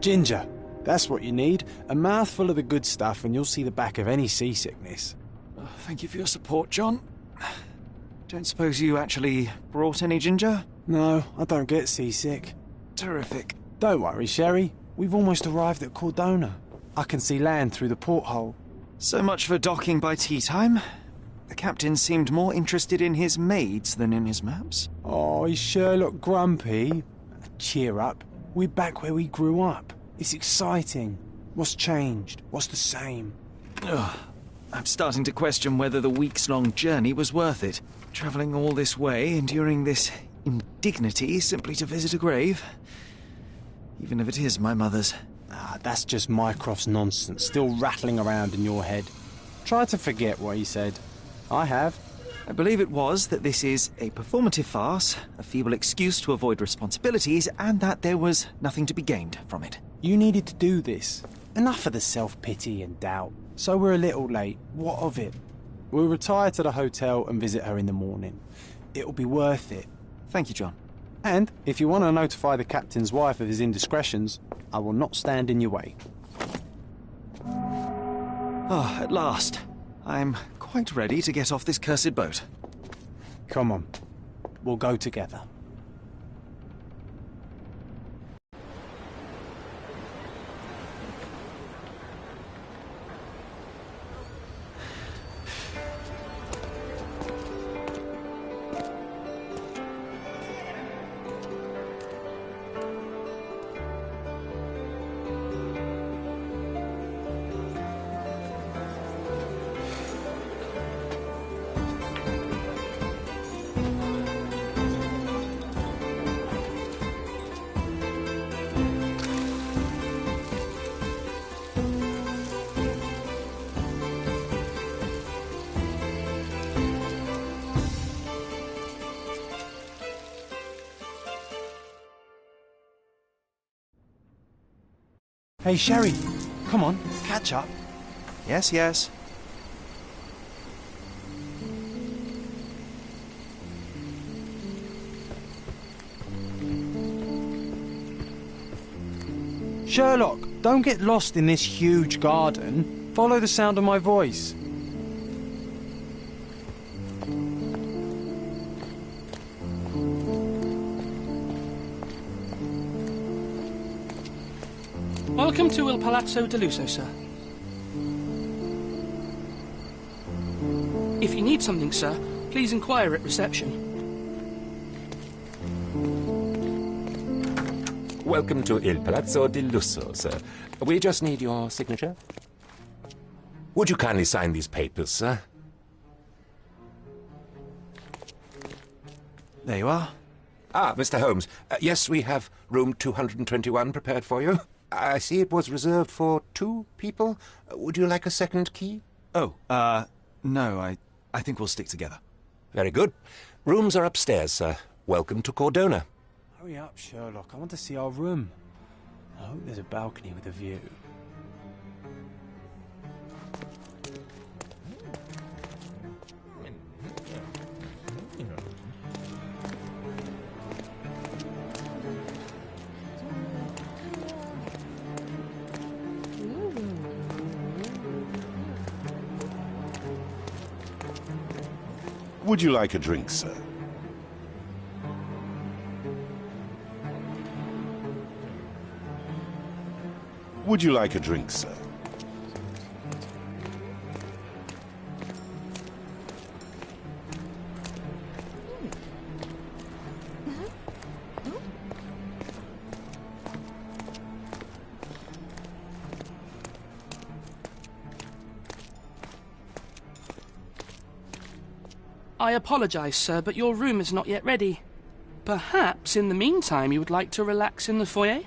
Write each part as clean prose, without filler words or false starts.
Ginger. That's what you need. A mouthful of the good stuff and you'll see the back of any seasickness. Oh, thank you for your support, John. Don't suppose you actually brought any ginger? No, I don't get seasick. Terrific. Don't worry, Sherry. We've almost arrived at Cordona. I can see land through the porthole. So much for docking by tea time. The captain seemed more interested in his maids than in his maps. Oh, is Sherlock grumpy? Cheer up. We're back where we grew up. It's exciting. What's changed? What's the same? Ugh. I'm starting to question whether the weeks-long journey was worth it. Travelling all this way, enduring this indignity simply to visit a grave. Even if it is my mother's. Ah, that's just Mycroft's nonsense, still rattling around in your head. Try to forget what he said. I have. I believe it was that this is a performative farce, a feeble excuse to avoid responsibilities, and that there was nothing to be gained from it. You needed to do this. Enough of the self-pity and doubt. So we're a little late. What of it? We'll retire to the hotel and visit her in the morning. It'll be worth it. Thank you, John. And if you want to notify the captain's wife of his indiscretions, I will not stand in your way. Ah, at last. I'm quite ready to get off this cursed boat. Come on. We'll go together. Hey, Sherry, come on, catch up. Yes, yes. Sherlock, don't get lost in this huge garden. Follow the sound of my voice. Welcome to Il Palazzo de Lusso, sir. If you need something, sir, please inquire at reception. Welcome to Il Palazzo di Lusso, sir. We just need your signature. Would you kindly sign these papers, sir? There you are. Ah, Mr. Holmes. Yes, we have room 221 prepared for you. I see it was reserved for 2 people. Would you like a second key? Oh, no, I think we'll stick together. Very good. Rooms are upstairs, sir. Welcome to Cordona. Hurry up, Sherlock. I want to see our room. I hope there's a balcony with a view. Would you like a drink, sir? Would you like a drink, sir? I apologise, sir, but your room is not yet ready. Perhaps, in the meantime, you would like to relax in the foyer?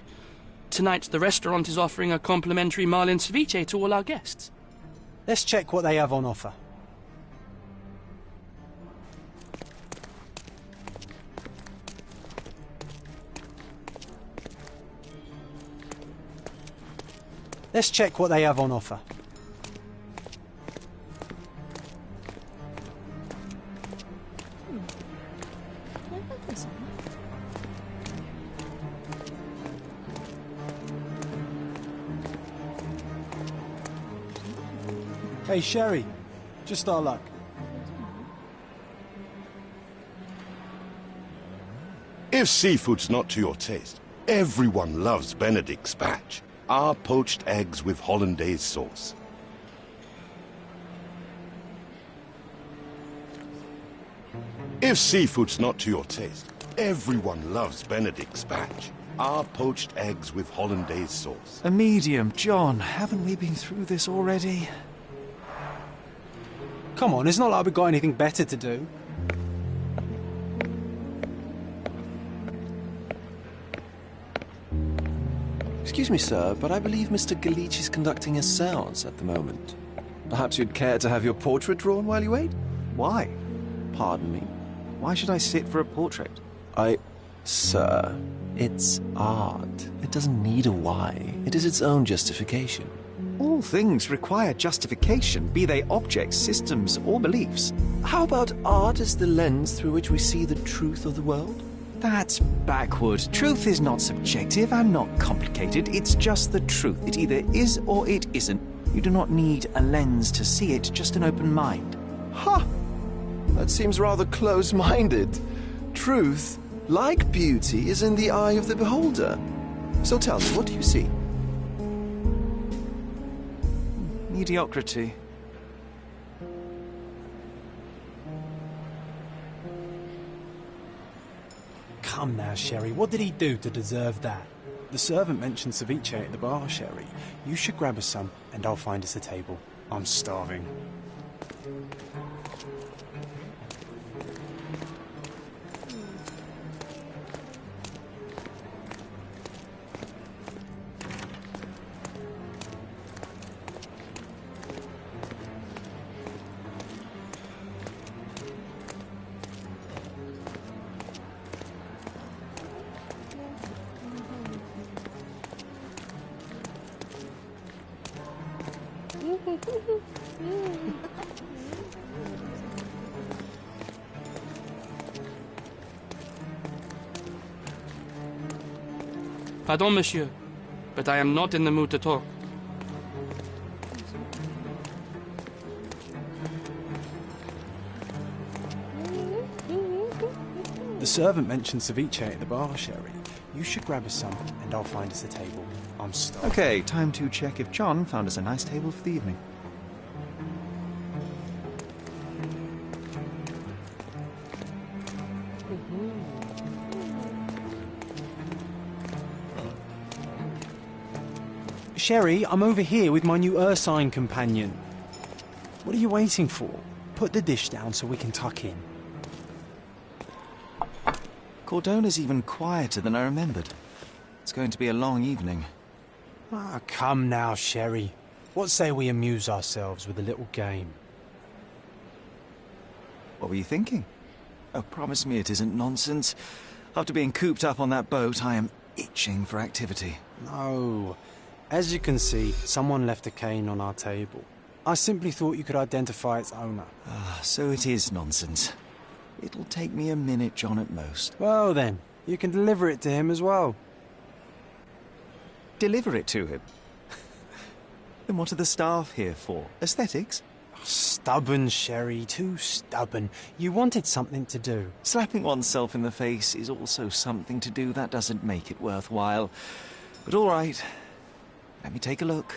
Tonight, the restaurant is offering a complimentary marlin ceviche to all our guests. Let's check what they have on offer. Let's check what they have on offer. Hey, Sherry. Just our luck. If seafood's not to your taste, everyone loves Benedict spatch. Our poached eggs with hollandaise sauce. If seafood's not to your taste, everyone loves Benedict spatch. Our poached eggs with hollandaise sauce. A medium, John. Haven't we been through this already? Come on, it's not like we've got anything better to do. Excuse me, sir, but I believe Mr. Galich is conducting a séance at the moment. Perhaps you'd care to have your portrait drawn while you wait? Why? Pardon me? Why should I sit for a portrait? Sir, it's art. It doesn't need a why. It is its own justification. All things require justification, be they objects, systems, or beliefs. How about art as the lens through which we see the truth of the world? That's backward. Truth is not subjective and not complicated. It's just the truth. It either is or it isn't. You do not need a lens to see it, just an open mind. Ha! That seems rather close-minded. Truth, like beauty, is in the eye of the beholder. So tell me, what do you see? Mediocrity. Come now, Sherry. What did he do to deserve that? The servant mentioned ceviche at the bar, Sherry. You should grab us some, and I'll find us a table. I'm starving. Pardon, monsieur, but I am not in the mood to talk. The servant mentioned ceviche at the bar, Sherry. You should grab us some, and I'll find us a table. I'm starving. Okay, time to check if John found us a nice table for the evening. Sherry, I'm over here with my new Ursine companion. What are you waiting for? Put the dish down so we can tuck in. Cordona's even quieter than I remembered. It's going to be a long evening. Ah, come now, Sherry. What say we amuse ourselves with a little game? What were you thinking? Oh, promise me it isn't nonsense. After being cooped up on that boat, I am itching for activity. No. As you can see, someone left a cane on our table. I simply thought you could identify its owner. Ah, so it is nonsense. It'll take me a minute, John, at most. Well then, you can deliver it to him as well. Deliver it to him? Then what are the staff here for? Aesthetics? Stubborn, Sherry, too stubborn. You wanted something to do. Slapping oneself in the face is also something to do. That doesn't make it worthwhile. But all right, let me take a look.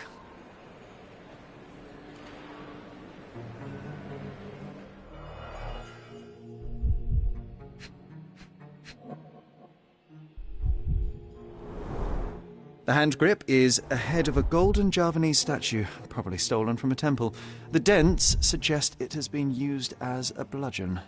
The hand grip is a head of a golden Javanese statue, probably stolen from a temple. The dents suggest it has been used as a bludgeon.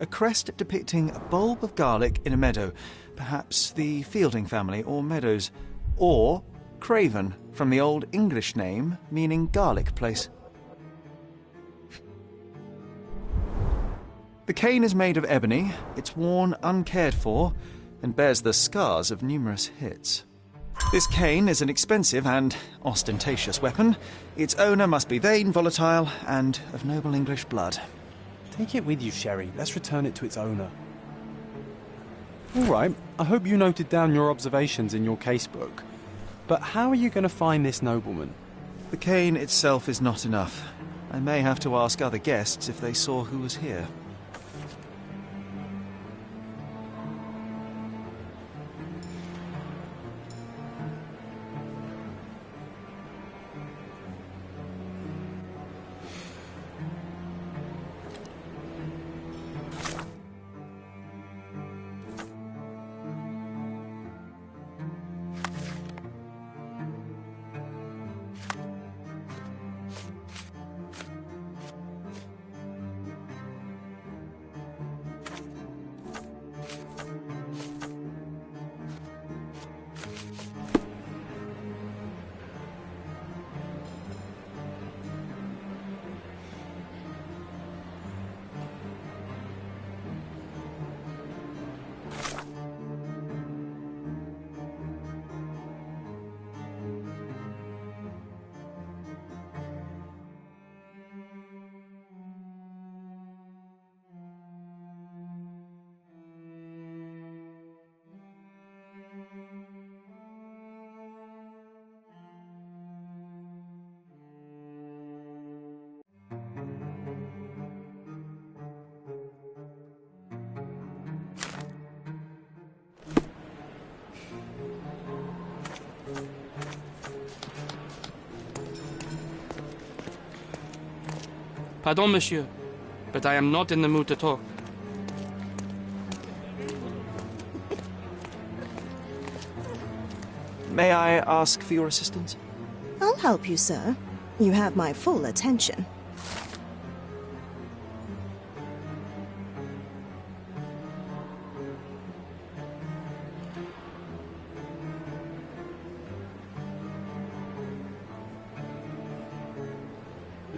A crest depicting a bulb of garlic in a meadow, perhaps the Fielding family or Meadows, or Craven, from the Old English name meaning garlic place. The cane is made of ebony, it's worn uncared for, and bears the scars of numerous hits. This cane is an expensive and ostentatious weapon. Its owner must be vain, volatile, and of noble English blood. Take it with you, Sherry. Let's return it to its owner. All right, I hope you noted down your observations in your casebook. But how are you going to find this nobleman? The cane itself is not enough. I may have to ask other guests if they saw who was here. Pardon, monsieur, but I am not in the mood to talk. May I ask for your assistance? I'll help you, sir. You have my full attention.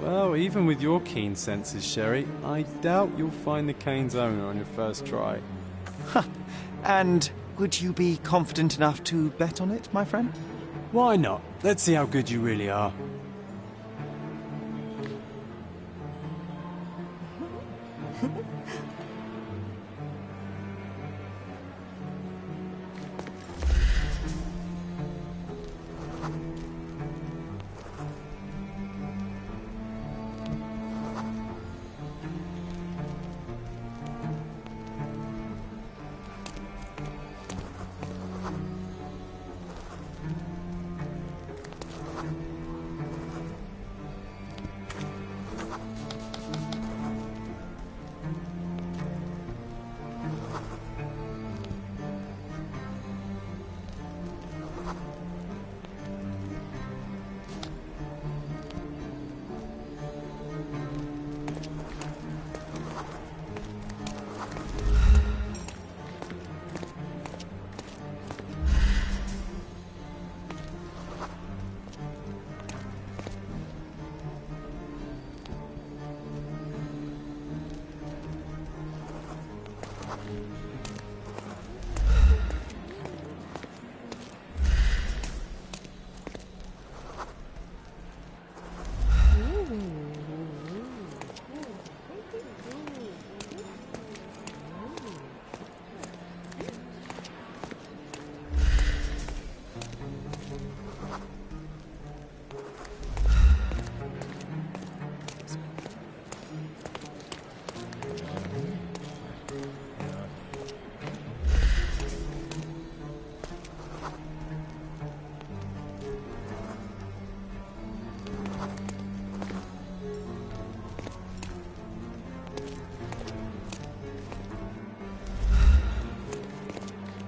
Well, even with your keen senses, Sherry, I doubt you'll find the cane's owner on your first try. And would you be confident enough to bet on it, my friend? Why not? Let's see how good you really are.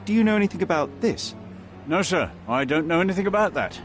Do you know anything about this? No, sir. I don't know anything about that.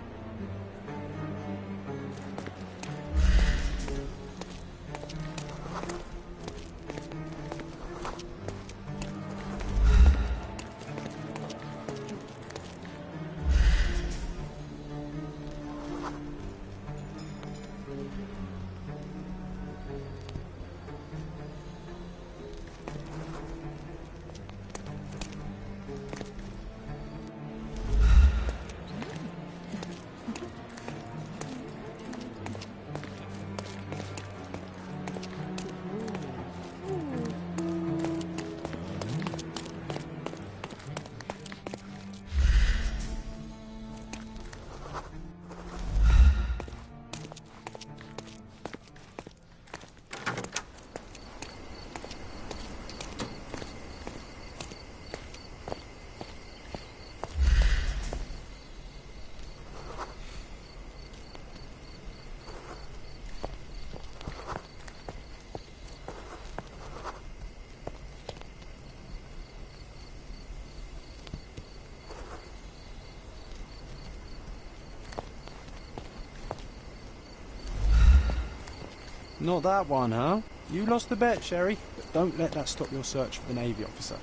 Not that one, huh? You lost the bet, Sherry. But don't let that stop your search for the Navy officer.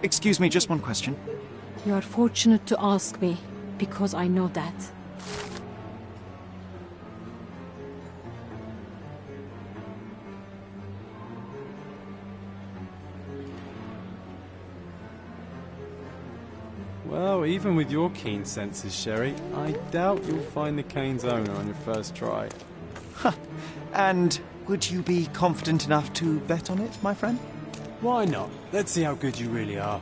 Excuse me, just one question. You are fortunate to ask me, because I know that. Well, even with your keen senses, Sherry, I doubt you'll find the cane's owner on your first try. And would you be confident enough to bet on it, my friend? Why not? Let's see how good you really are.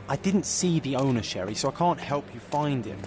I didn't see the owner, Sherry, so I can't help you find him.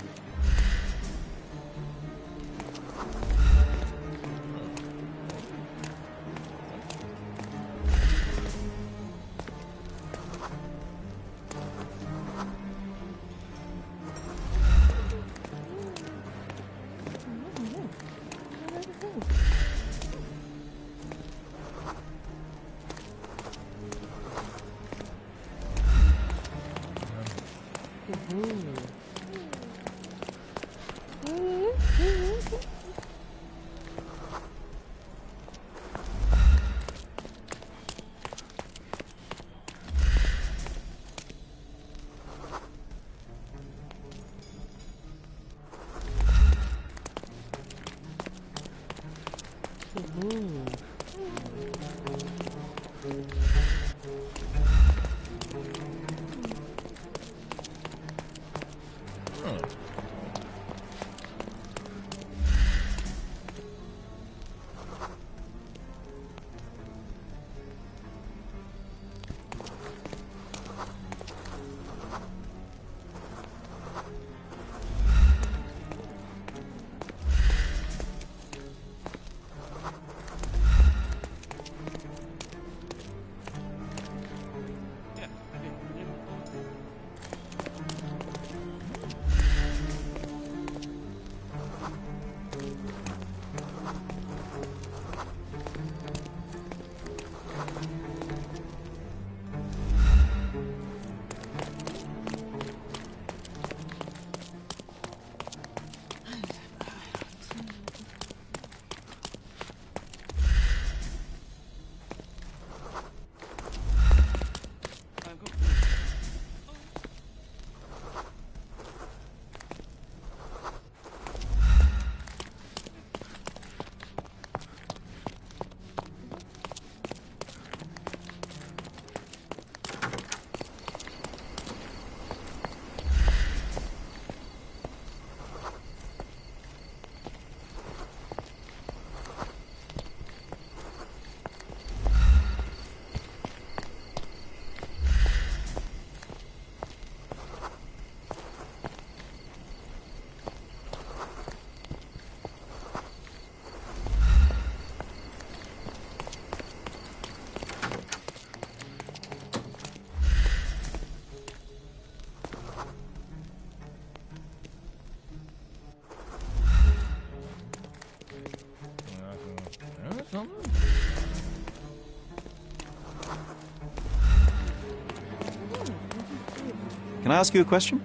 Can I ask you a question?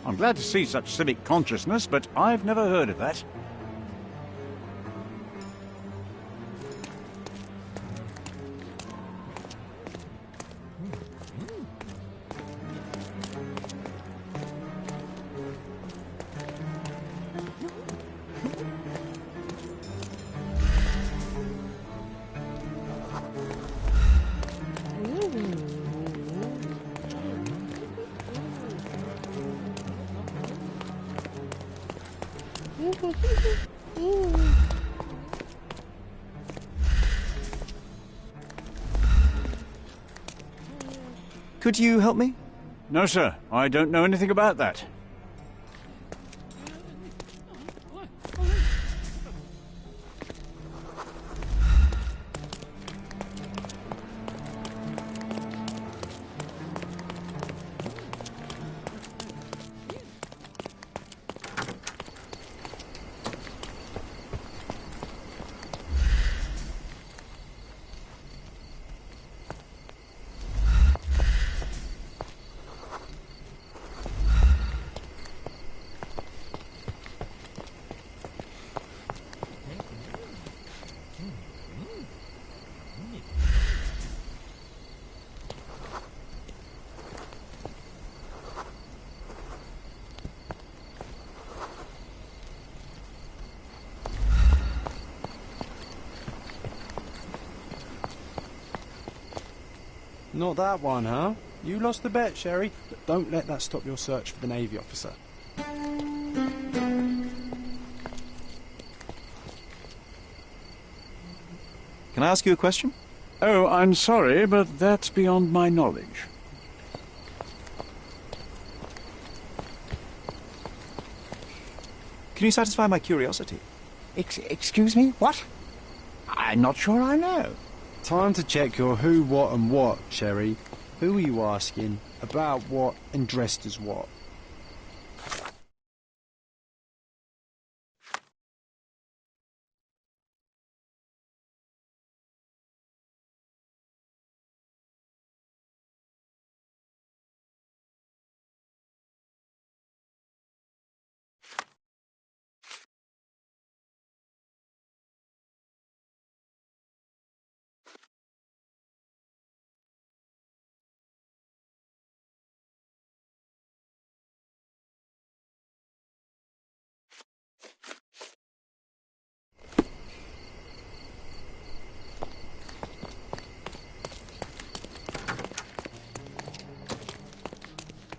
I'm glad to see such civic consciousness, but I've never heard of that. Could you help me? No, sir. I don't know anything about that. Not that one, huh? You lost the bet, Sherry, but don't let that stop your search for the Navy officer. Can I ask you a question? Oh, I'm sorry, but that's beyond my knowledge. Can you satisfy my curiosity? Excuse me? What? I'm not sure I know. Time to check your who, what and what, Sherry. Who are you asking? About what and dressed as what?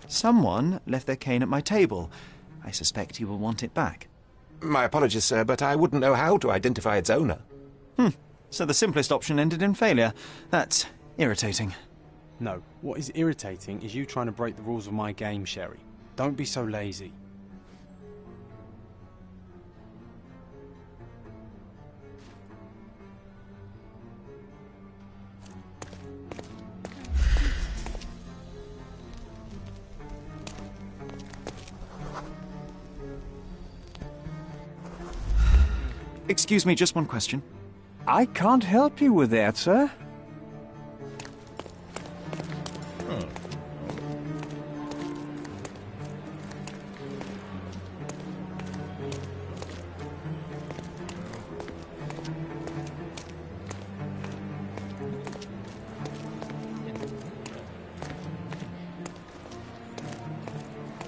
Someone left their cane at my table. I suspect you will want it back. My apologies, sir, but I wouldn't know how to identify its owner. So the simplest option ended in failure. That's irritating. No, what is irritating is you trying to break the rules of my game, Sherry. Don't be so lazy. Excuse me, just one question. I can't help you with that, sir.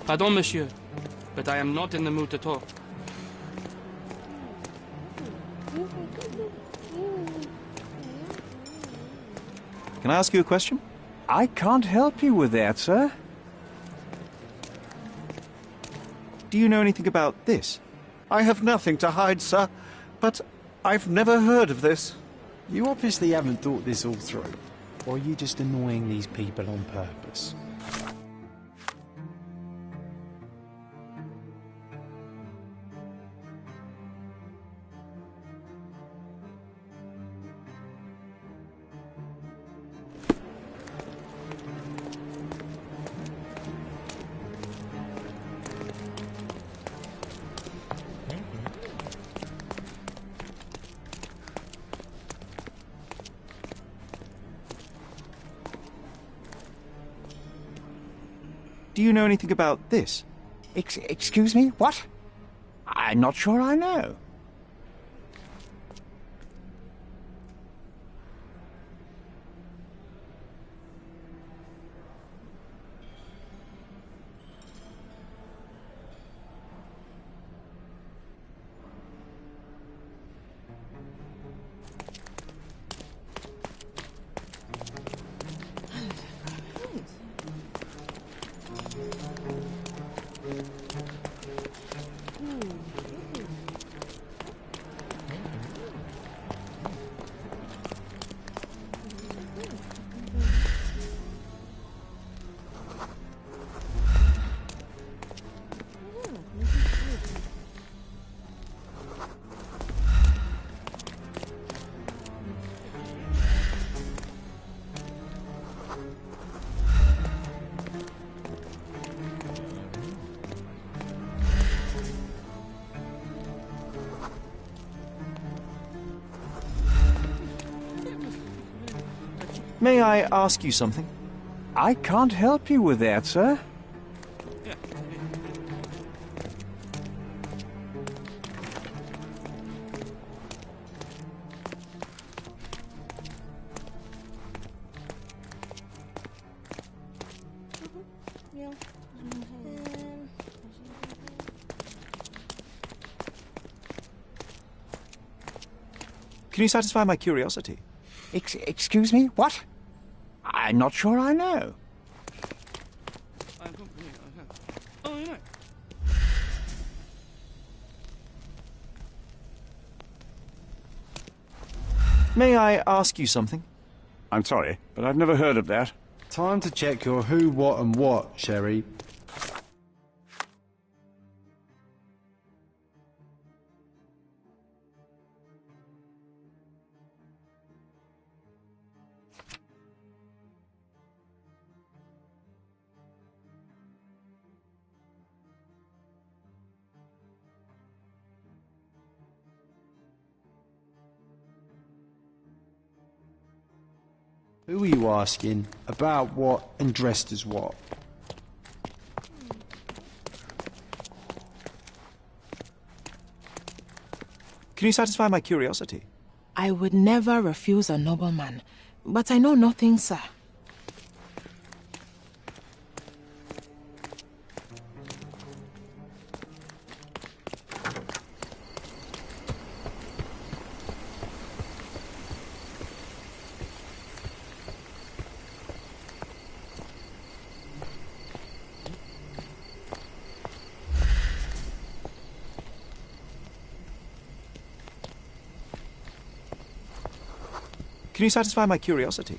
Pardon, monsieur, but I am not in the mood to talk. Can I ask you a question? I can't help you with that, sir. Do you know anything about this? I have nothing to hide, sir, but I've never heard of this. You obviously haven't thought this all through. Or are you just annoying these people on purpose? Do you know anything about this? Excuse me? What? I'm not sure I know. May I ask you something? I can't help you with that, sir. Can you satisfy my curiosity? Excuse me? What? I'm not sure I know. May I ask you something? I'm sorry, but I've never heard of that. Time to check your who, what and what, Sherry. Who are you asking? About what and dressed as what? Can you satisfy my curiosity? I would never refuse a nobleman, but I know nothing, sir. Can you satisfy my curiosity?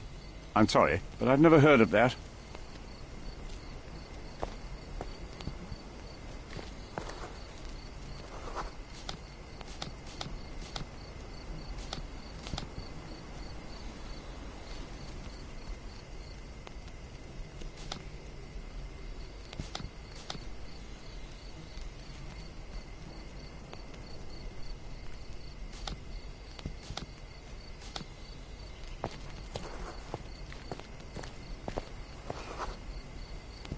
I'm sorry, but I've never heard of that.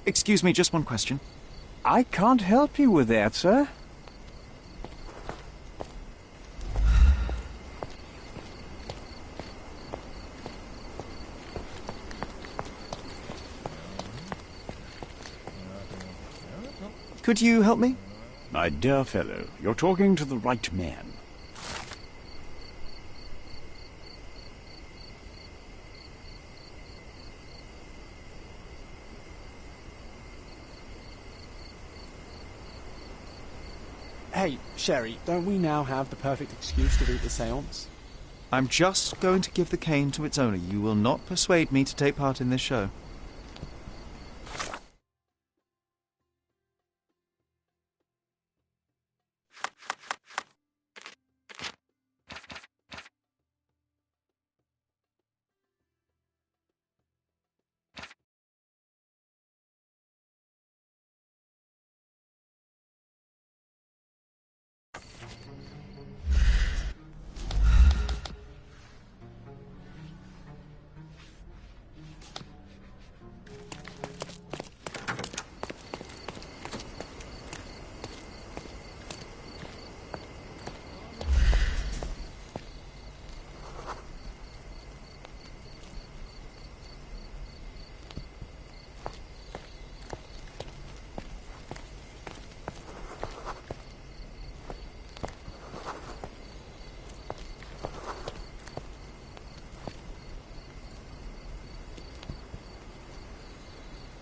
Excuse me, just one question. I can't help you with that, sir. Could you help me? My dear fellow, you're talking to the right man. Hey, Sherry, don't we now have the perfect excuse to do the séance? I'm just going to give the cane to its owner. You will not persuade me to take part in this show.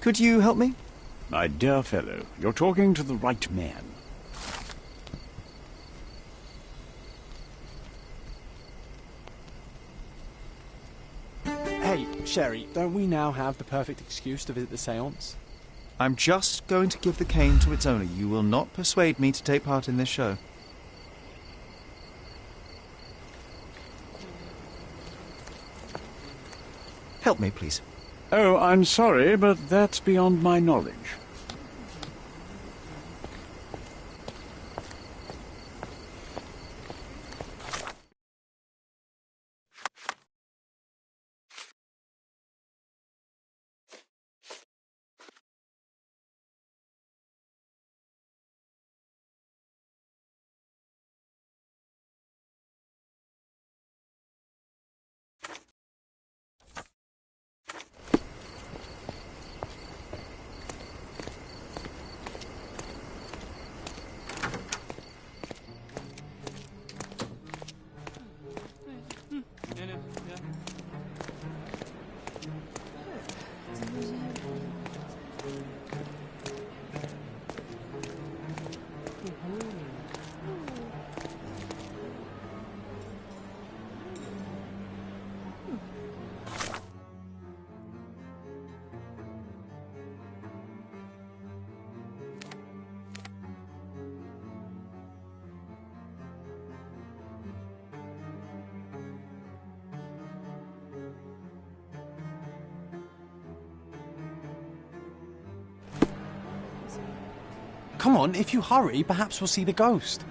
Could you help me? My dear fellow, you're talking to the right man. Hey, Sherry, don't we now have the perfect excuse to visit the séance? I'm just going to give the cane to its owner. You will not persuade me to take part in this show. Help me, please. Oh, I'm sorry, but that's beyond my knowledge. Come on, if you hurry, perhaps we'll see the ghost.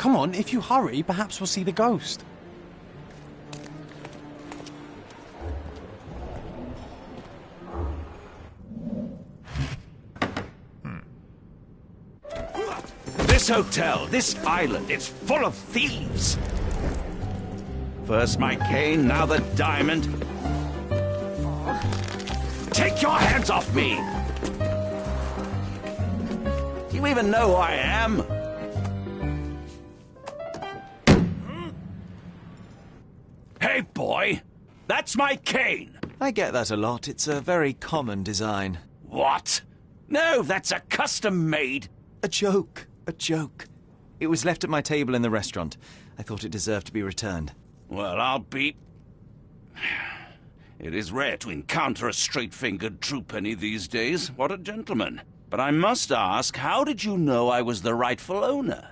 Come on, if you hurry, perhaps we'll see the ghost. This hotel, this island, it's full of thieves. First my cane, now the diamond. Take your hands off me! Do you even know who I am? Hey, boy! That's my cane! I get that a lot. It's a very common design. What? No, that's a custom-made... A joke. A joke. It was left at my table in the restaurant. I thought it deserved to be returned. Well, I'll be... It is rare to encounter a straight-fingered true penny these days. What a gentleman. But I must ask, how did you know I was the rightful owner?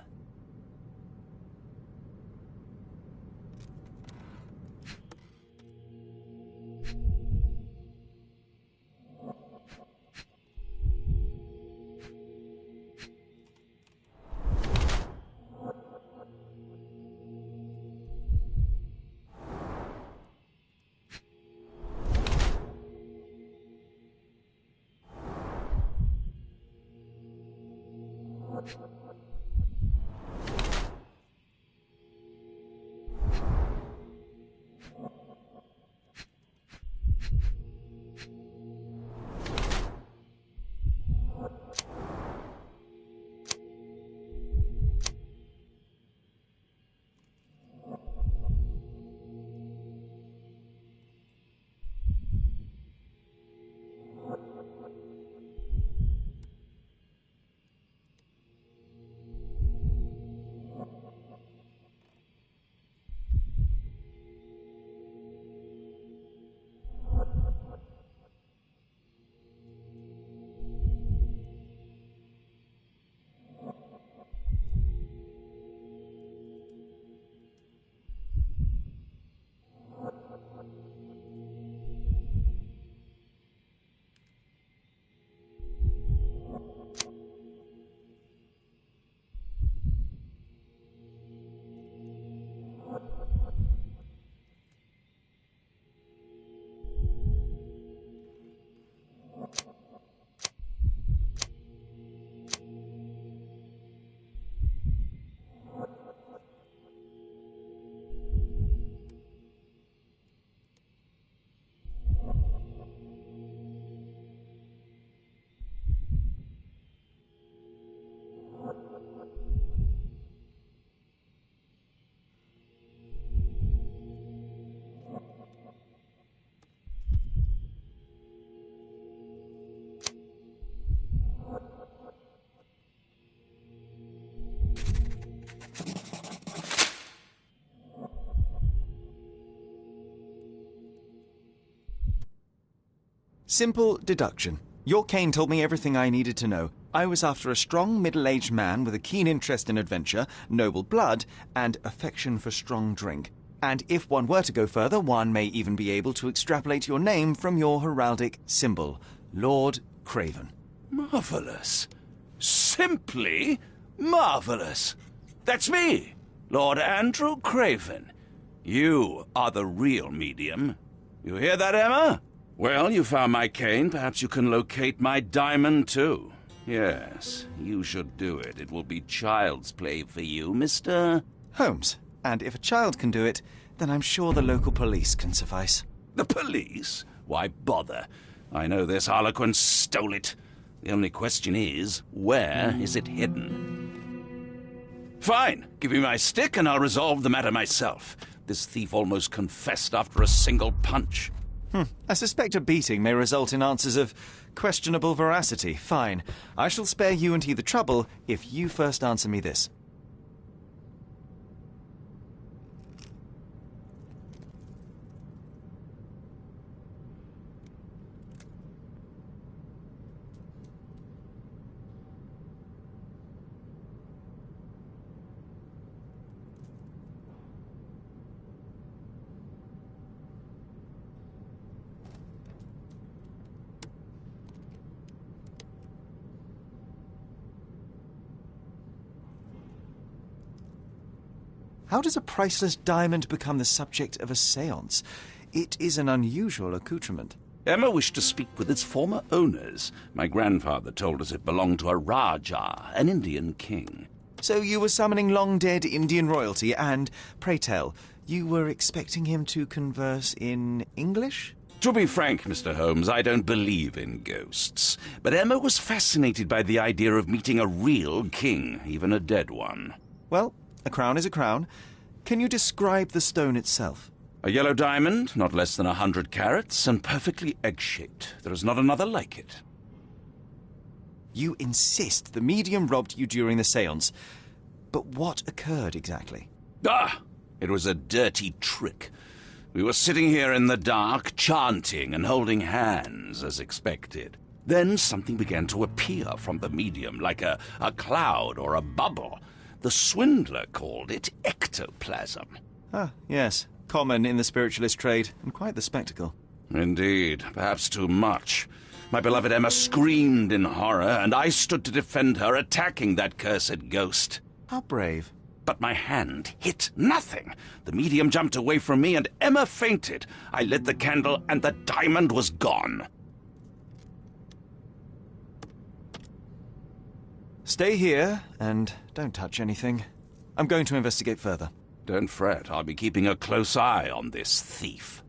Simple deduction. Your cane told me everything I needed to know. I was after a strong, middle-aged man with a keen interest in adventure, noble blood, and affection for strong drink. And if one were to go further, one may even be able to extrapolate your name from your heraldic symbol, Lord Craven. Marvelous. Simply marvelous. That's me, Lord Andrew Craven. You are the real medium. You hear that, Emma? Well, you found my cane. Perhaps you can locate my diamond, too. Yes, you should do it. It will be child's play for you, Mr. Holmes. And if a child can do it, then I'm sure the local police can suffice. The police? Why bother? I know this harlequin stole it. The only question is, where is it hidden? Fine. Give me my stick and I'll resolve the matter myself. This thief almost confessed after a single punch. I suspect a beating may result in answers of questionable veracity. Fine. I shall spare you and he the trouble if you first answer me this. How does a priceless diamond become the subject of a séance? It is an unusual accoutrement. Emma wished to speak with its former owners. My grandfather told us it belonged to a Rajah, an Indian king. So you were summoning long-dead Indian royalty, and, pray tell, you were expecting him to converse in English? To be frank, Mr. Holmes, I don't believe in ghosts. But Emma was fascinated by the idea of meeting a real king, even a dead one. Well, a crown is a crown. Can you describe the stone itself? A yellow diamond, not less than 100 carats, and perfectly egg-shaped. There is not another like it. You insist the medium robbed you during the séance. But what occurred exactly? It was a dirty trick. We were sitting here in the dark, chanting and holding hands, as expected. Then something began to appear from the medium, like a cloud or a bubble. The swindler called it ectoplasm. Ah, yes. Common in the spiritualist trade, and quite the spectacle. Indeed, perhaps too much. My beloved Emma screamed in horror, and I stood to defend her, attacking that cursed ghost. How brave. But my hand hit nothing. The medium jumped away from me, and Emma fainted. I lit the candle, and the diamond was gone. Stay here, and don't touch anything. I'm going to investigate further. Don't fret, I'll be keeping a close eye on this thief.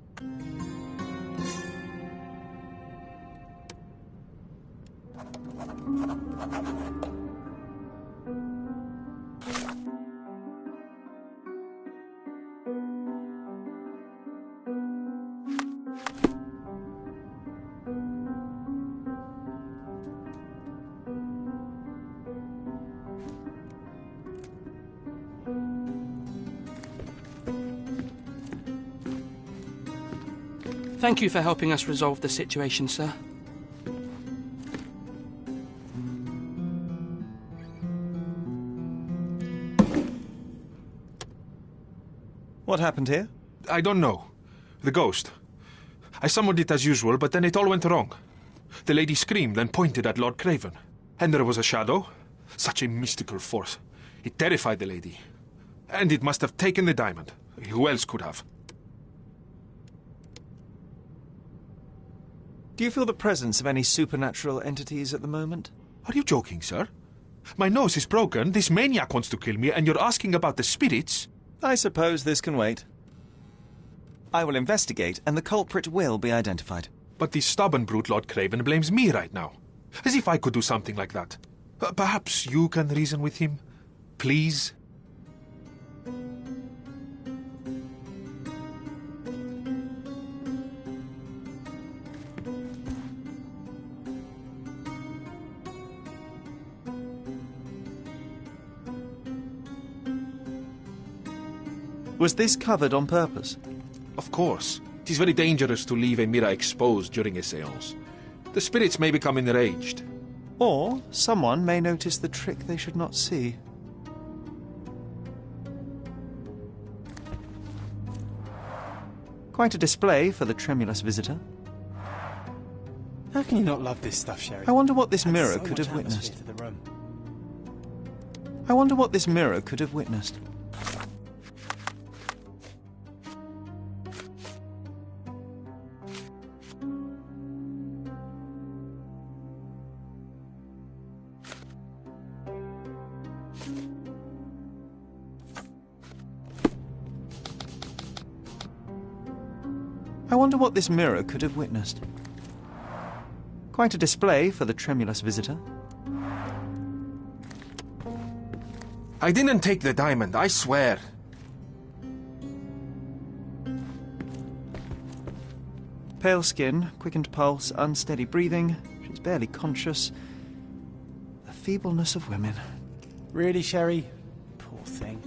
Thank you for helping us resolve the situation, sir. What happened here? I don't know. The ghost. I summoned it as usual, but then it all went wrong. The lady screamed and pointed at Lord Craven. And there was a shadow. Such a mystical force. It terrified the lady. And it must have taken the diamond. Who else could have? Do you feel the presence of any supernatural entities at the moment? Are you joking, sir? My nose is broken, this maniac wants to kill me, and you're asking about the spirits? I suppose this can wait. I will investigate, and the culprit will be identified. But the stubborn brute Lord Craven blames me right now. As if I could do something like that. Perhaps you can reason with him? Please? Was this covered on purpose? Of course. It is very dangerous to leave a mirror exposed during a séance. The spirits may become enraged. Or someone may notice the trick they should not see. Quite a display for the tremulous visitor. How can you not love this stuff, Sherry? I wonder what this mirror so could much have witnessed. atmosphere to the room. I wonder what this mirror could have witnessed. I wonder what this mirror could have witnessed. Quite a display for the tremulous visitor. I didn't take the diamond, I swear. Pale skin, quickened pulse, unsteady breathing. She's barely conscious. The feebleness of women. Really, Sherry? Poor thing.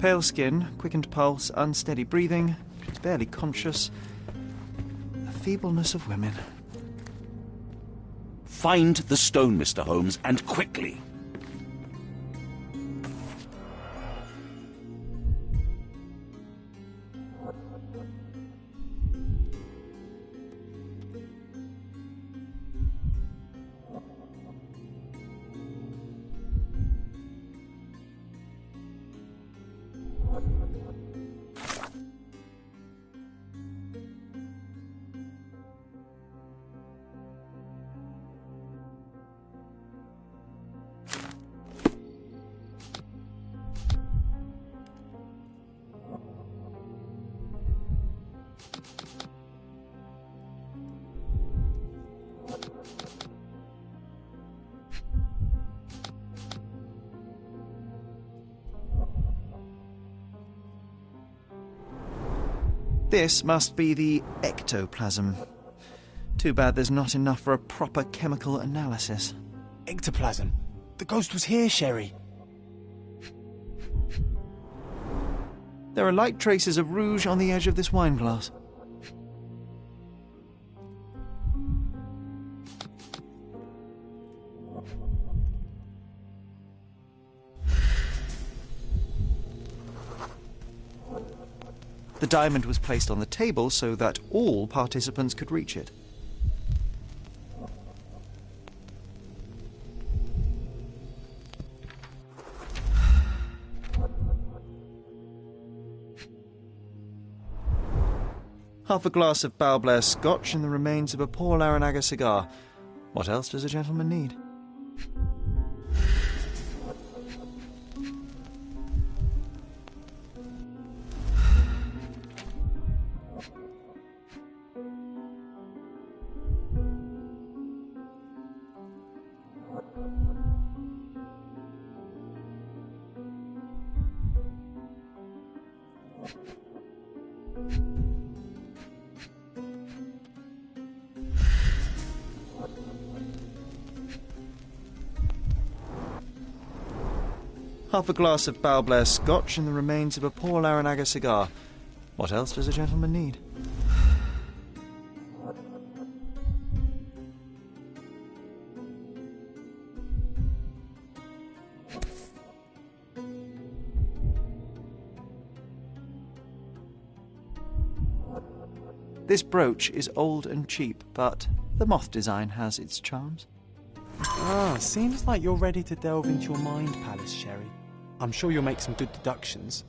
Pale skin, quickened pulse, unsteady breathing. She's barely conscious. The feebleness of women. Find the stone, Mr. Holmes, and quickly. This must be the ectoplasm. Too bad there's not enough for a proper chemical analysis. Ectoplasm? The ghost was here, Sherry. There are light traces of rouge on the edge of this wine glass. The diamond was placed on the table so that all participants could reach it. Half a glass of Balblair Scotch and the remains of a Paul Aranaga cigar. What else does a gentleman need? Half a glass of Balblair Scotch and the remains of a Paul Aranaga cigar. What else does a gentleman need? This brooch is old and cheap, but the moth design has its charms. Ah, seems like you're ready to delve into your mind palace, Sherry. I'm sure you'll make some good deductions.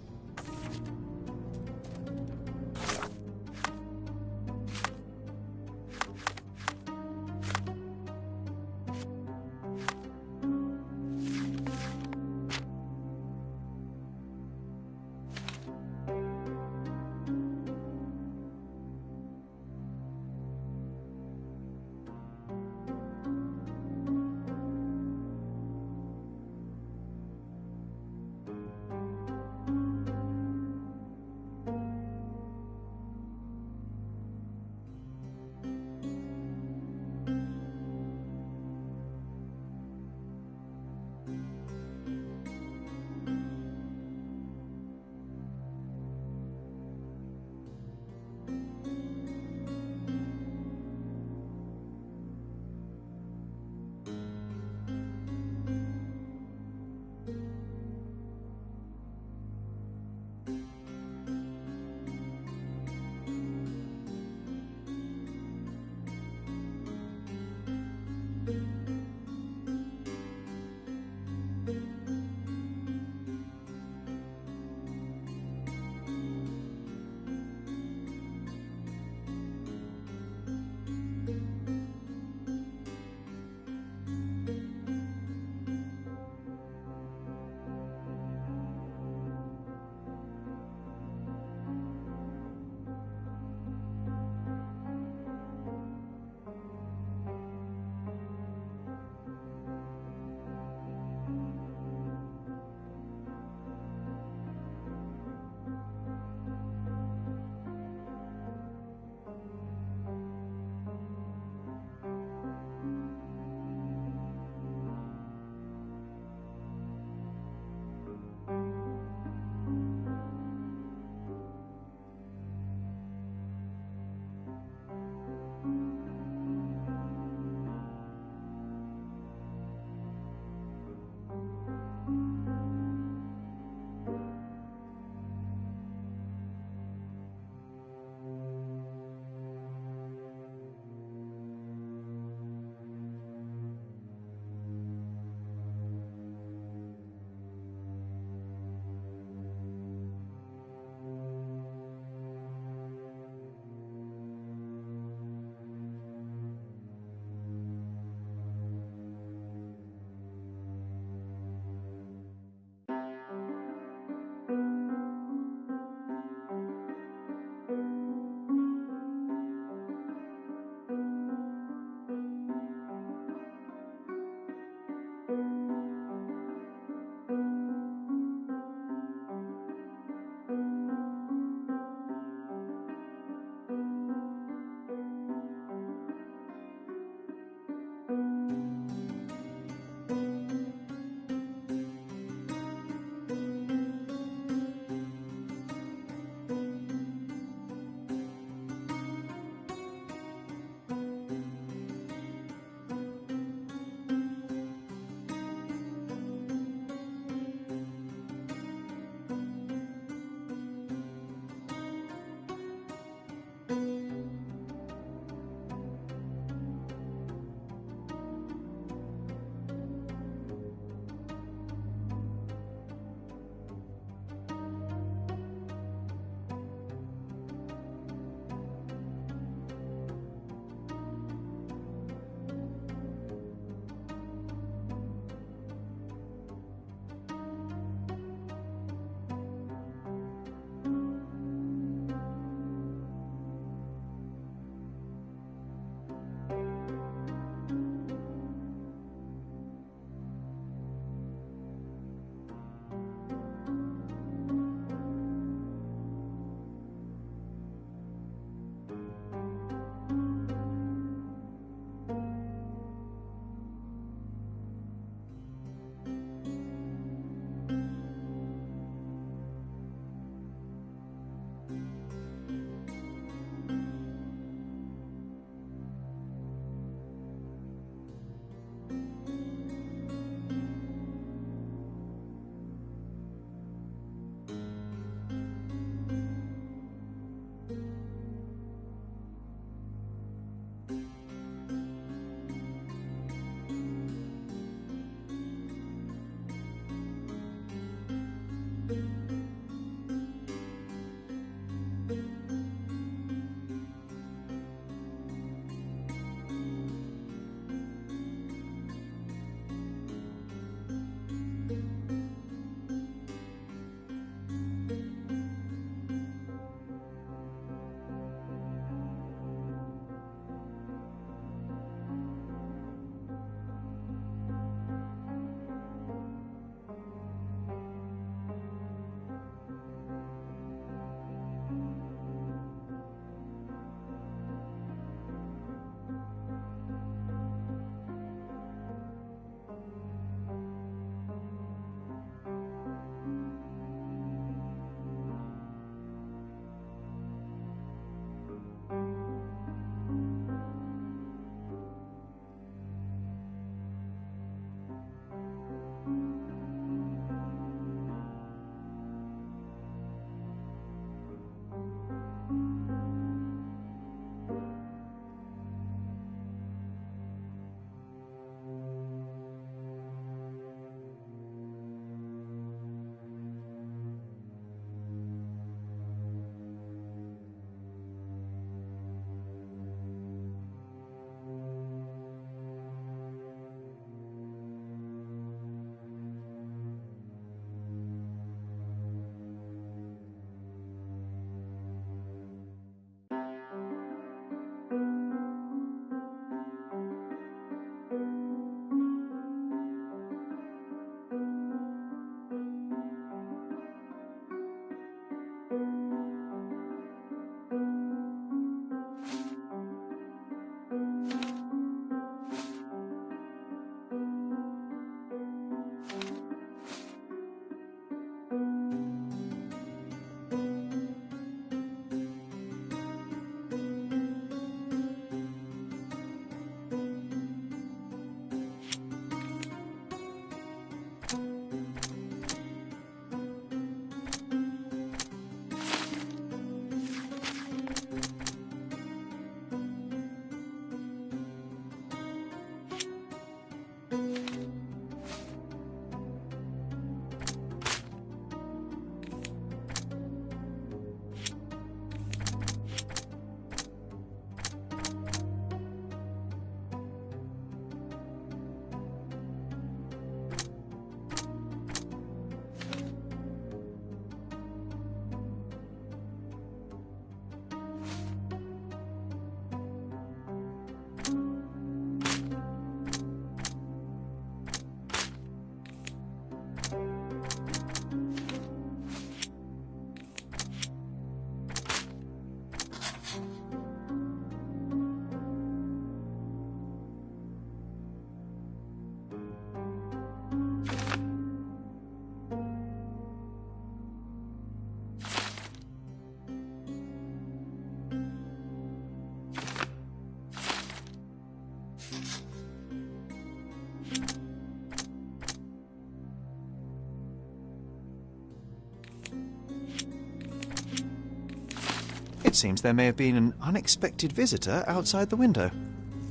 It seems there may have been an unexpected visitor outside the window.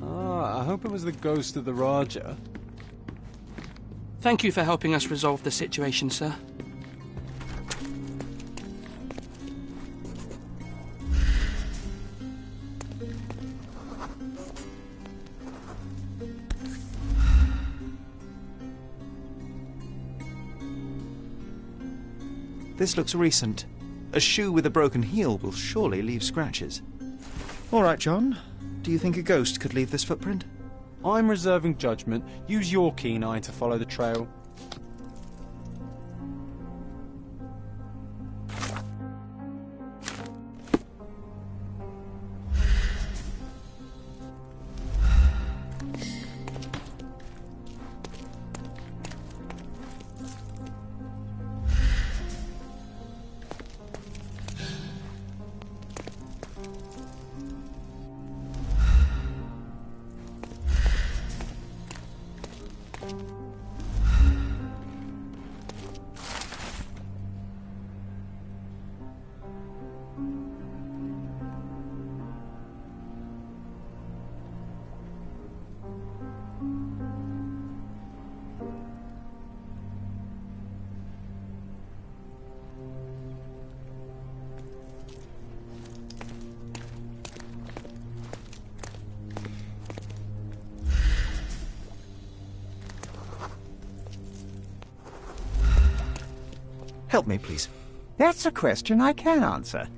I hope it was the ghost of the Raja. Thank you for helping us resolve the situation, sir. This looks recent. A shoe with a broken heel will surely leave scratches. All right, John. Do you think a ghost could leave this footprint? I'm reserving judgment. Use your keen eye to follow the trail. Help me, please. That's a question I can answer.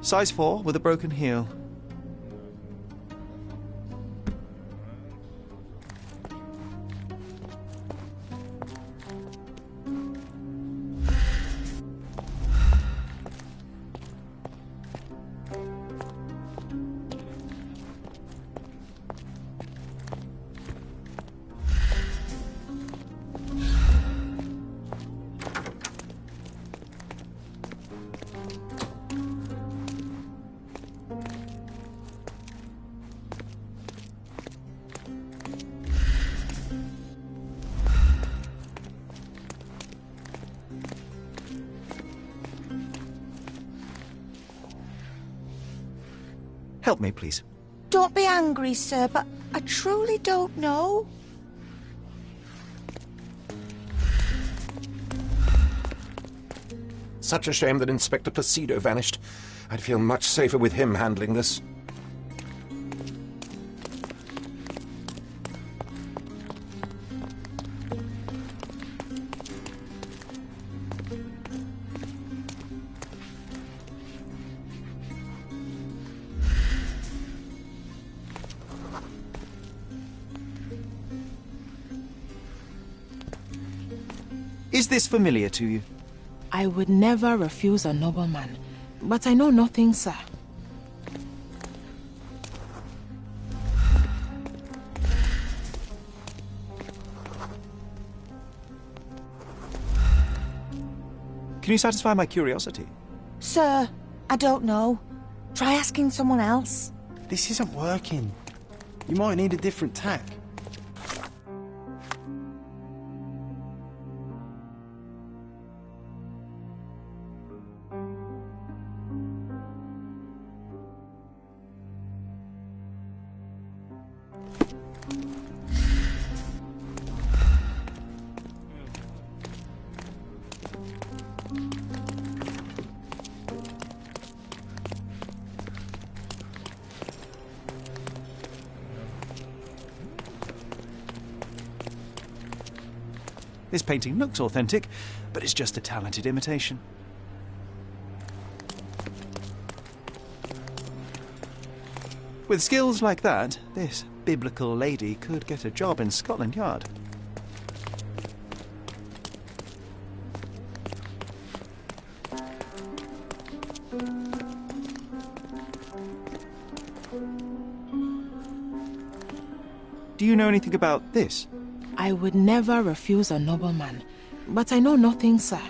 Size 4 with a broken heel. Help me, please. Don't be angry, sir, but I truly don't know. Such a shame that Inspector Placido vanished. I'd feel much safer with him handling this. Is this familiar to you? I would never refuse a nobleman, but I know nothing, sir. Can you satisfy my curiosity? Sir, I don't know. Try asking someone else. This isn't working. You might need a different tack. This painting looks authentic, but it's just a talented imitation. With skills like that, this biblical lady could get a job in Scotland Yard. Do you know anything about this? I would never refuse a nobleman, but I know nothing, sir.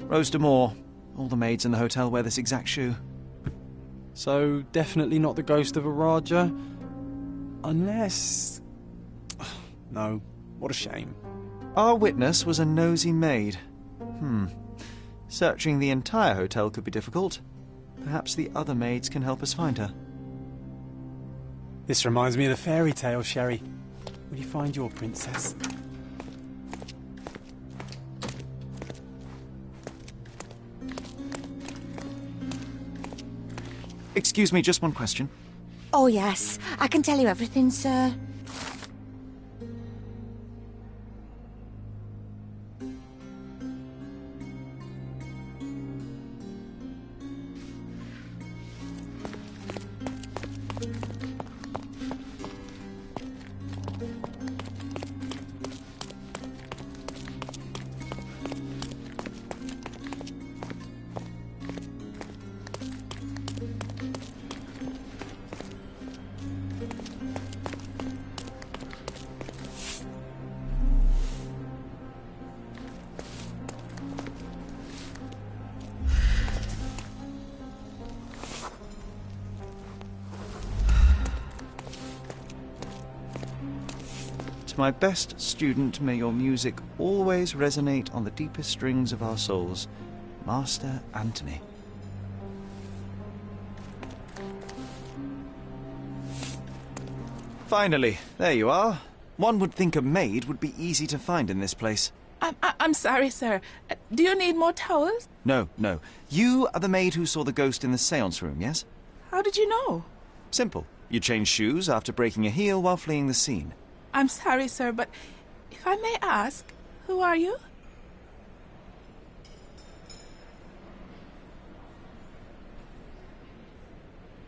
Rose Moore. All the maids in the hotel wear this exact shoe. So, definitely not the ghost of a Raja? Unless... No, what a shame. Our witness was a nosy maid. Searching the entire hotel could be difficult. Perhaps the other maids can help us find her. This reminds me of the fairy tale, Sherry. Will you find your princess? Excuse me, just one question. Oh, yes. I can tell you everything, sir. To my best student, may your music always resonate on the deepest strings of our souls. Master Anthony. Finally, there you are. One would think a maid would be easy to find in this place. I'm sorry, sir. Do you need more towels? No. You are the maid who saw the ghost in the séance room, yes? How did you know? Simple. You changed shoes after breaking a heel while fleeing the scene. I'm sorry, sir, but if I may ask, who are you?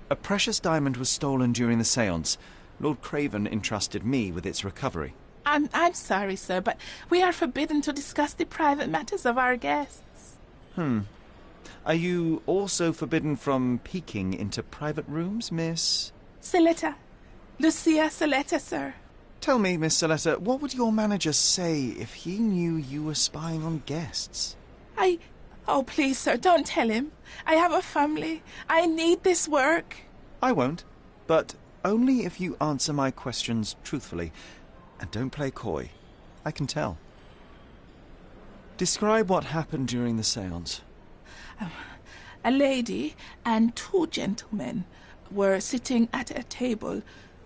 A precious diamond was stolen during the séance. Lord Craven entrusted me with its recovery. I'm sorry, sir, but we are forbidden to discuss the private matters of our guests. Are you also forbidden from peeking into private rooms, Miss... Saletta. Lucia Saletta, sir. Tell me, Miss Saletta, what would your manager say if he knew you were spying on guests? Oh, please, sir, don't tell him. I have a family. I need this work. I won't, but only if you answer my questions truthfully. And don't play coy. I can tell. Describe what happened during the séance. A lady and two gentlemen were sitting at a table,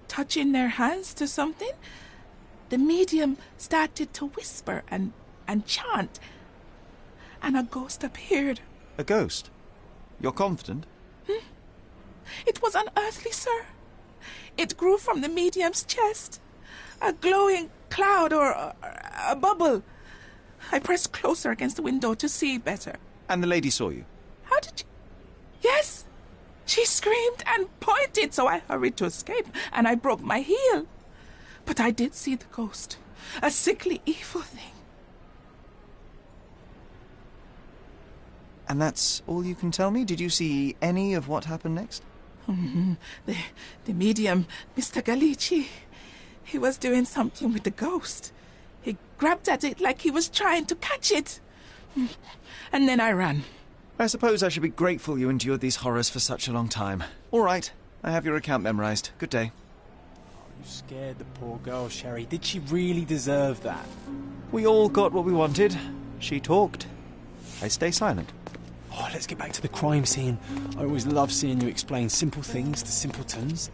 touching their hands to something. The medium started to whisper and chant, and a ghost appeared. A ghost? You're confident? It was unearthly, sir. It grew from the medium's chest. A glowing cloud or a bubble. I pressed closer against the window to see better. And the lady saw you? She screamed and pointed, so I hurried to escape, and I broke my heel. But I did see the ghost, a sickly, evil thing. And that's all you can tell me? Did you see any of what happened next? The medium, Mr. Galici, he was doing something with the ghost. He grabbed at it like he was trying to catch it. And then I ran. I suppose I should be grateful you endured these horrors for such a long time. All right, I have your account memorized. Good day. You scared the poor girl, Sherry. Did she really deserve that? We all got what we wanted. She talked. I stay silent. Oh, let's get back to the crime scene. I always love seeing you explain simple things to simpletons.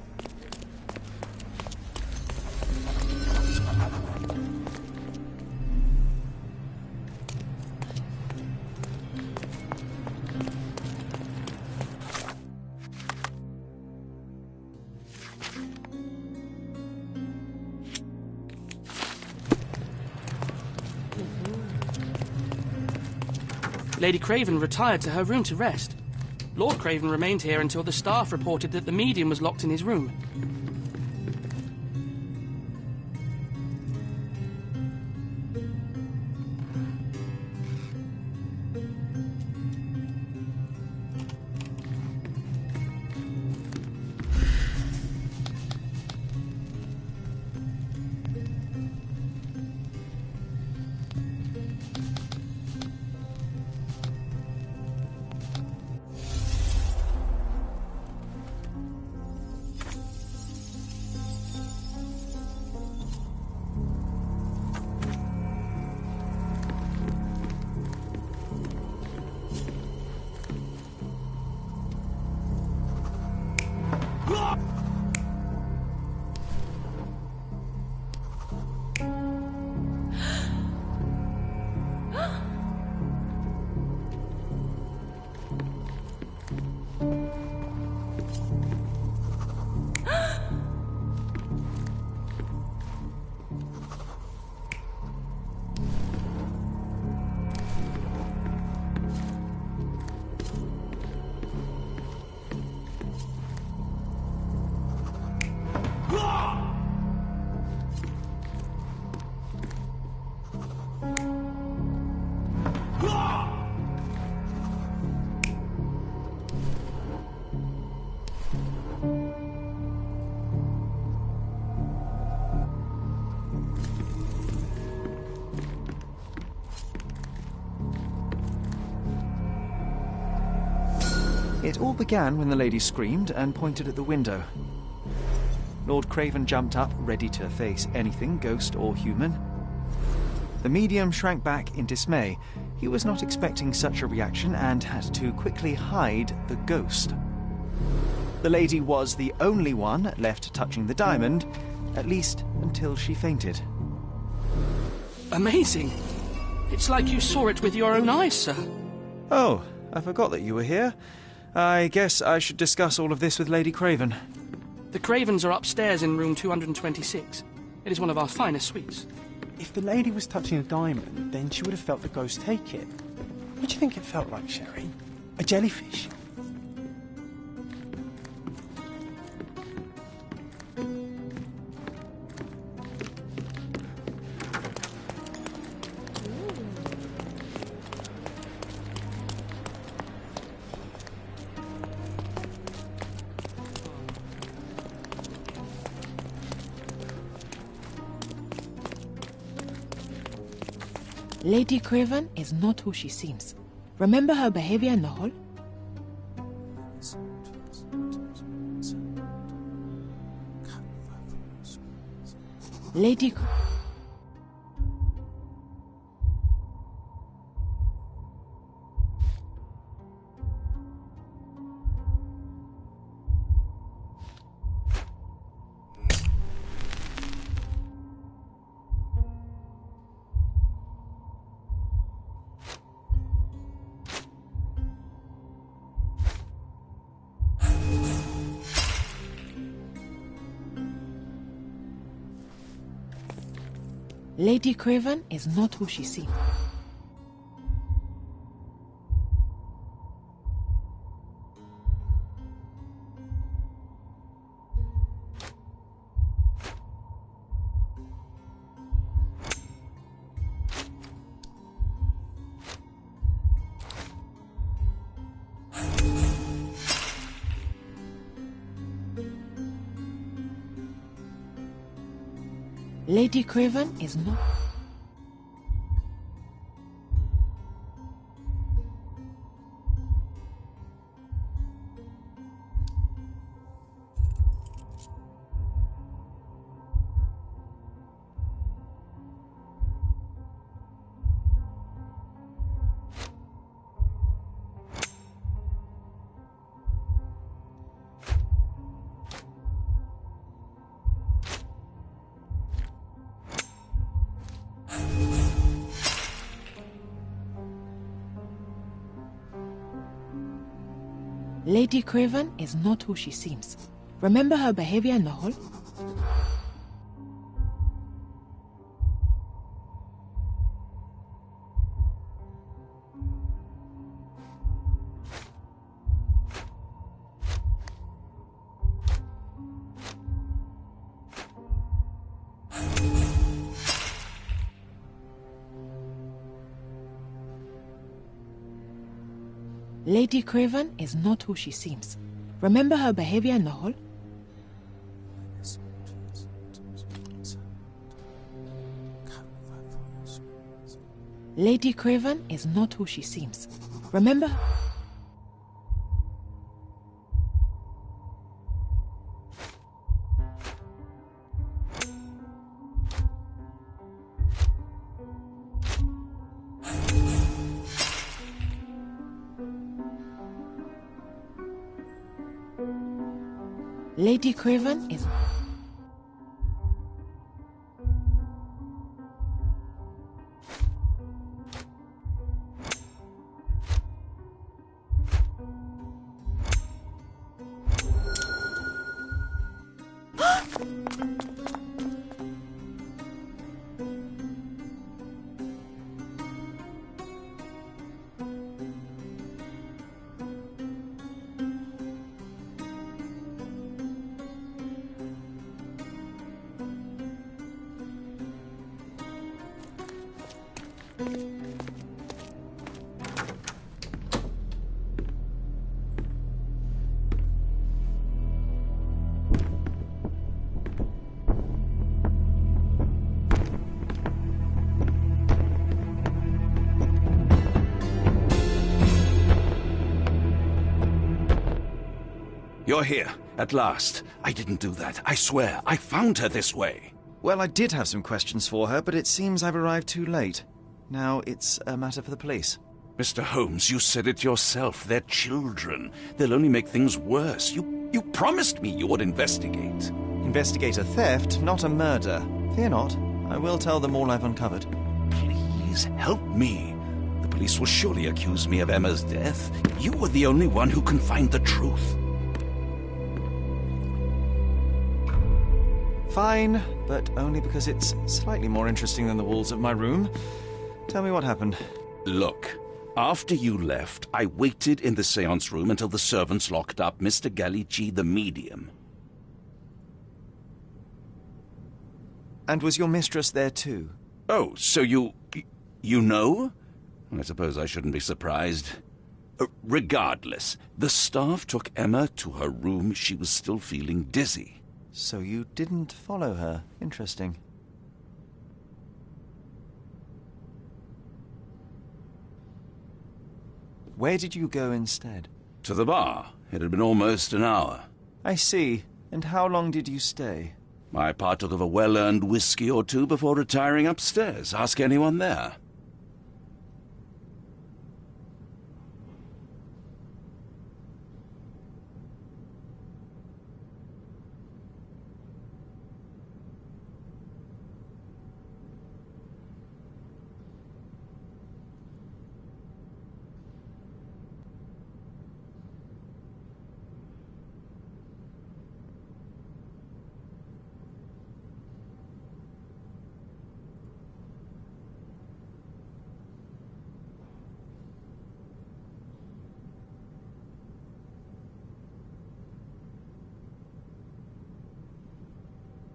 Lady Craven retired to her room to rest. Lord Craven remained here until the staff reported that the medium was locked in his room. It all began when the lady screamed and pointed at the window. Lord Craven jumped up, ready to face anything, ghost or human. The medium shrank back in dismay. He was not expecting such a reaction and had to quickly hide the ghost. The lady was the only one left touching the diamond, at least until she fainted. Amazing! It's like you saw it with your own eyes, sir. Oh, I forgot that you were here. I guess I should discuss all of this with Lady Craven. The Cravens are upstairs in room 226. It is one of our finest suites. If the lady was touching a diamond, then she would have felt the ghost take it. What do you think it felt like, Sherry? A jellyfish? Lady Craven is not who she seems. Remember her behavior in the hall? Lady... Lady Craven is not who she seems. Lady Craven is not... Lady Craven is not who she seems. Remember her behavior in the hall? Lady Craven is not who she seems. Remember her behavior in the hall? Lady Craven is not who she seems. Remember... Lady Craven is... You're here, at last. I didn't do that. I swear, I found her this way. Well, I did have some questions for her, but it seems I've arrived too late. Now it's a matter for the police. Mr. Holmes, you said it yourself. They're children. They'll only make things worse. You promised me you would investigate. Investigate a theft, not a murder. Fear not. I will tell them all I've uncovered. Please, help me. The police will surely accuse me of Emma's death. You were the only one who can find the truth. Fine, but only because it's slightly more interesting than the walls of my room. Tell me what happened. Look, after you left, I waited in the seance room until the servants locked up Mr. Gallici, the medium. And was your mistress there too? Oh, so you know? I suppose I shouldn't be surprised. Regardless, the staff took Emma to her room. She was still feeling dizzy. So you didn't follow her. Interesting. Where did you go instead? To the bar. It had been almost an hour. I see. And how long did you stay? I partook of a well-earned whiskey or two before retiring upstairs. Ask anyone there.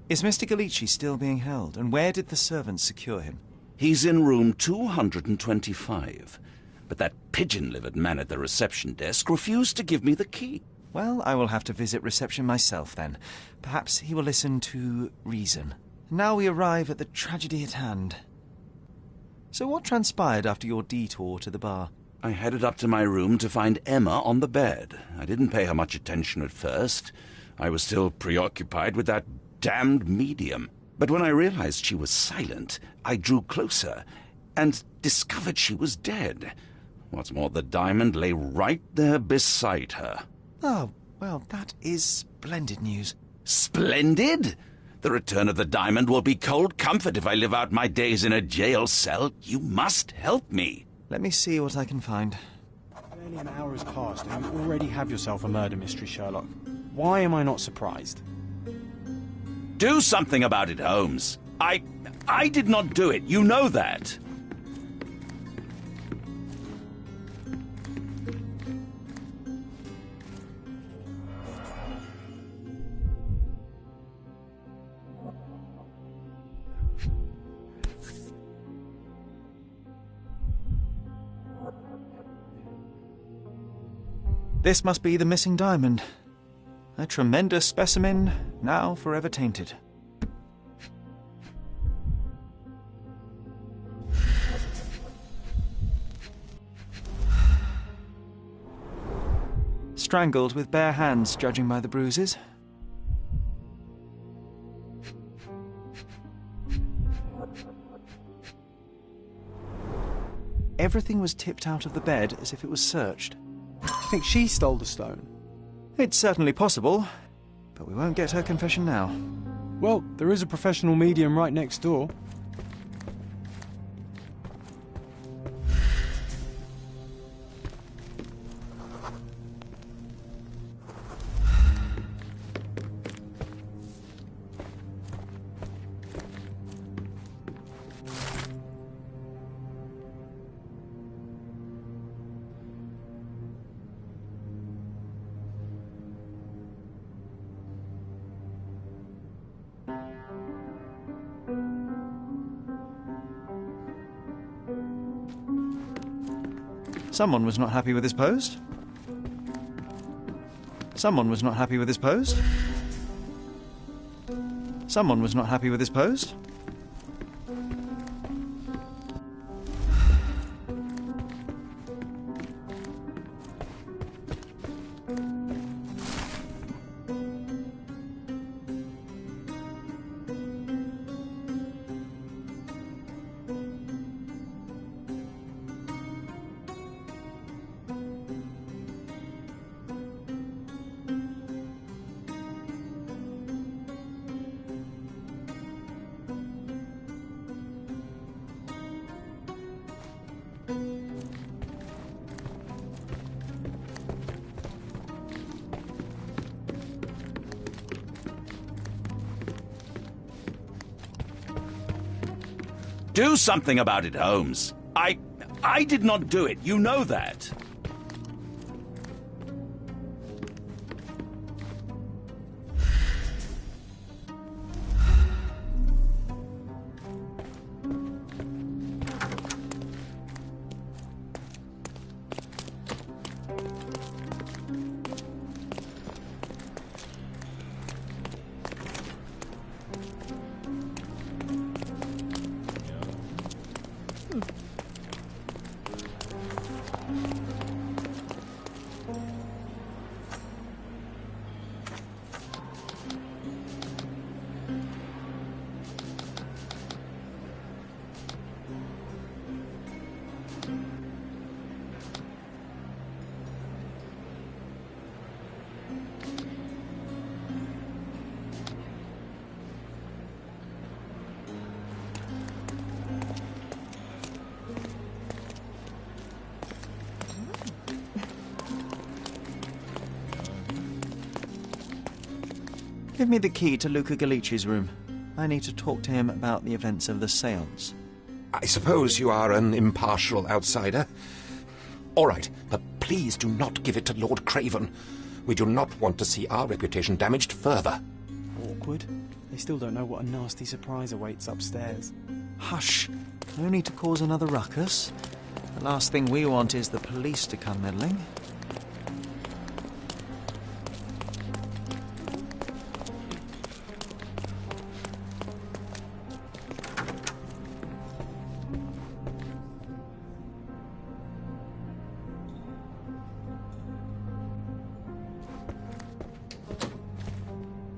Is Mr. Gallici still being held, and where did the servants secure him? He's in room 225, but that pigeon-livered man at the reception desk refused to give me the key. Well, I will have to visit reception myself, then. Perhaps he will listen to reason. Now we arrive at the tragedy at hand. So what transpired after your detour to the bar? I headed up to my room to find Emma on the bed. I didn't pay her much attention at first. I was still preoccupied with that damned medium. But when I realized she was silent, I drew closer and discovered she was dead. What's more, the diamond lay right there beside her. Oh, well, that is splendid news. Splendid? The return of the diamond will be cold comfort if I live out my days in a jail cell. You must help me. Let me see what I can find. Barely an hour has passed and you already have yourself a murder mystery, Sherlock. Why am I not surprised? Do something about it, Holmes. I did not do it. You know that. This must be the missing diamond. A tremendous specimen, now forever tainted. Strangled with bare hands, judging by the bruises. Everything was tipped out of the bed as if it was searched. I think she stole the stone. It's certainly possible, but we won't get her confession now. Well, there is a professional medium right next door. Someone was not happy with his post. Someone was not happy with his post. Someone was not happy with his post. Do something about it, Holmes. I did not do it. You know that. Give me the key to Luca Galici's room. I need to talk to him about the events of the séance. I suppose you are an impartial outsider. All right, but please do not give it to Lord Craven. We do not want to see our reputation damaged further. Awkward. They still don't know what a nasty surprise awaits upstairs. Hush. No need to cause another ruckus. The last thing we want is the police to come meddling.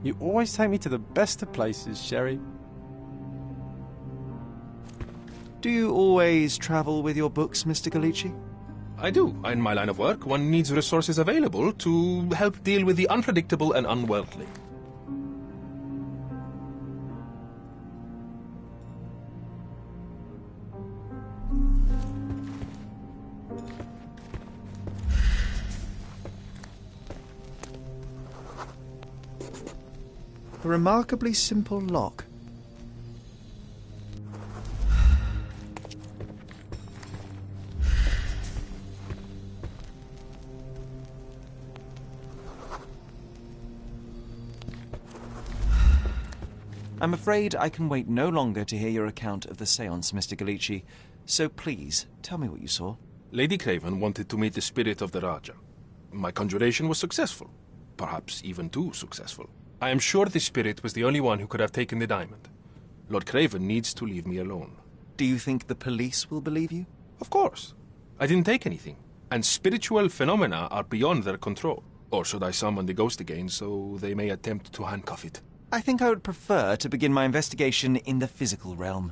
You always take me to the best of places, Sherry. Do you always travel with your books, Mr. Galici? I do. In my line of work, one needs resources available to help deal with the unpredictable and unworldly. A remarkably simple lock. I'm afraid I can wait no longer to hear your account of the séance, Mr. Galici, so please, tell me what you saw. Lady Craven wanted to meet the spirit of the Raja. My conjuration was successful, perhaps even too successful. I am sure the spirit was the only one who could have taken the diamond. Lord Craven needs to leave me alone. Do you think the police will believe you? Of course. I didn't take anything, and spiritual phenomena are beyond their control. Or should I summon the ghost again so they may attempt to handcuff it? I think I would prefer to begin my investigation in the physical realm.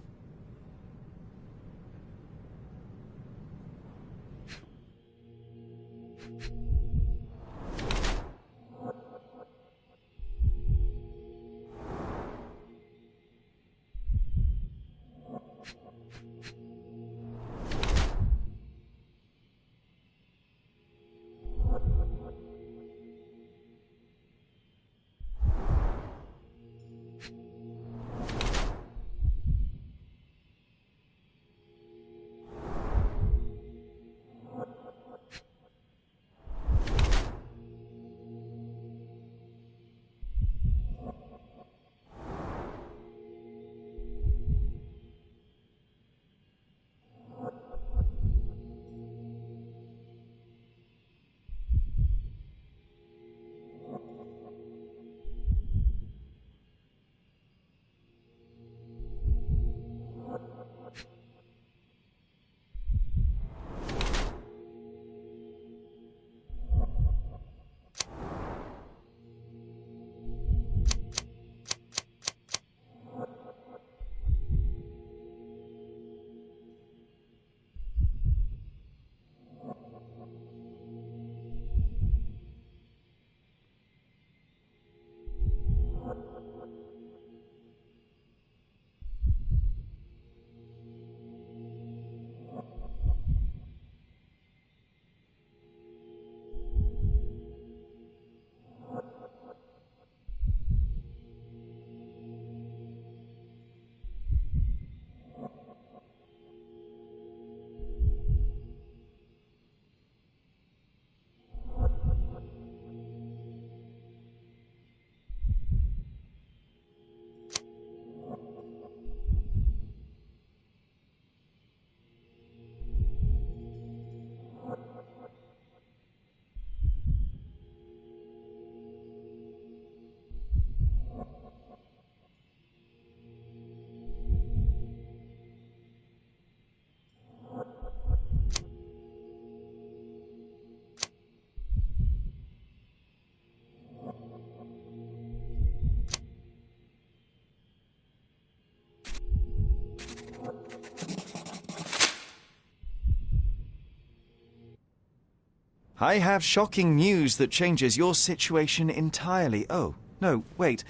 I have shocking news that changes your situation entirely. Oh, no, wait.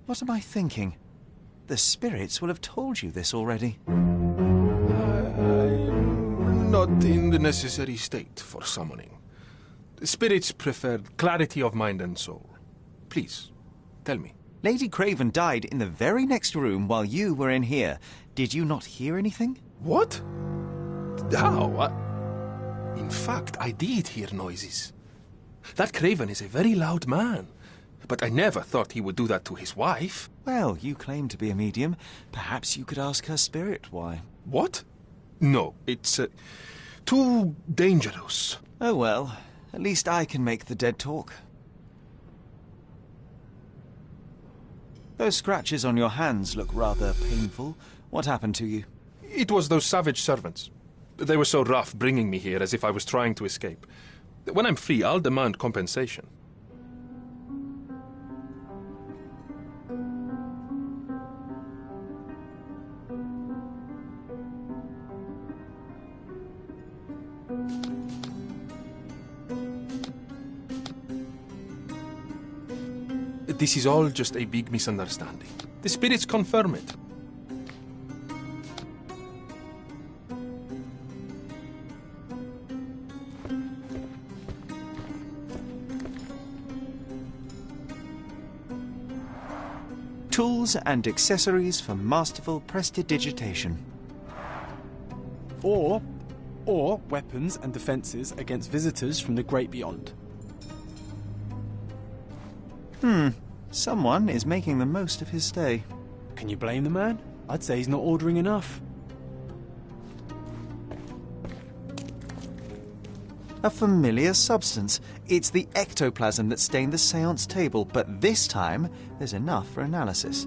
What am I thinking? The spirits will have told you this already. I'm not in the necessary state for summoning. The spirits preferred clarity of mind and soul. Please, tell me. Lady Craven died in the very next room while you were in here. Did you not hear anything? What? How? In fact, I did hear noises. That Craven is a very loud man, but I never thought he would do that to his wife. Well, you claim to be a medium. Perhaps you could ask her spirit why. What? No, it's too dangerous. Oh well, at least I can make the dead talk. Those scratches on your hands look rather painful. What happened to you? It was those savage servants. They were so rough bringing me here as if I was trying to escape. When I'm free, I'll demand compensation. But this is all just a big misunderstanding. The spirits confirm it. Tools and accessories for masterful prestidigitation. Or weapons and defences against visitors from the great beyond. Someone is making the most of his stay. Can you blame the man? I'd say he's not ordering enough. A familiar substance. It's the ectoplasm that stained the seance table, but this time there's enough for analysis.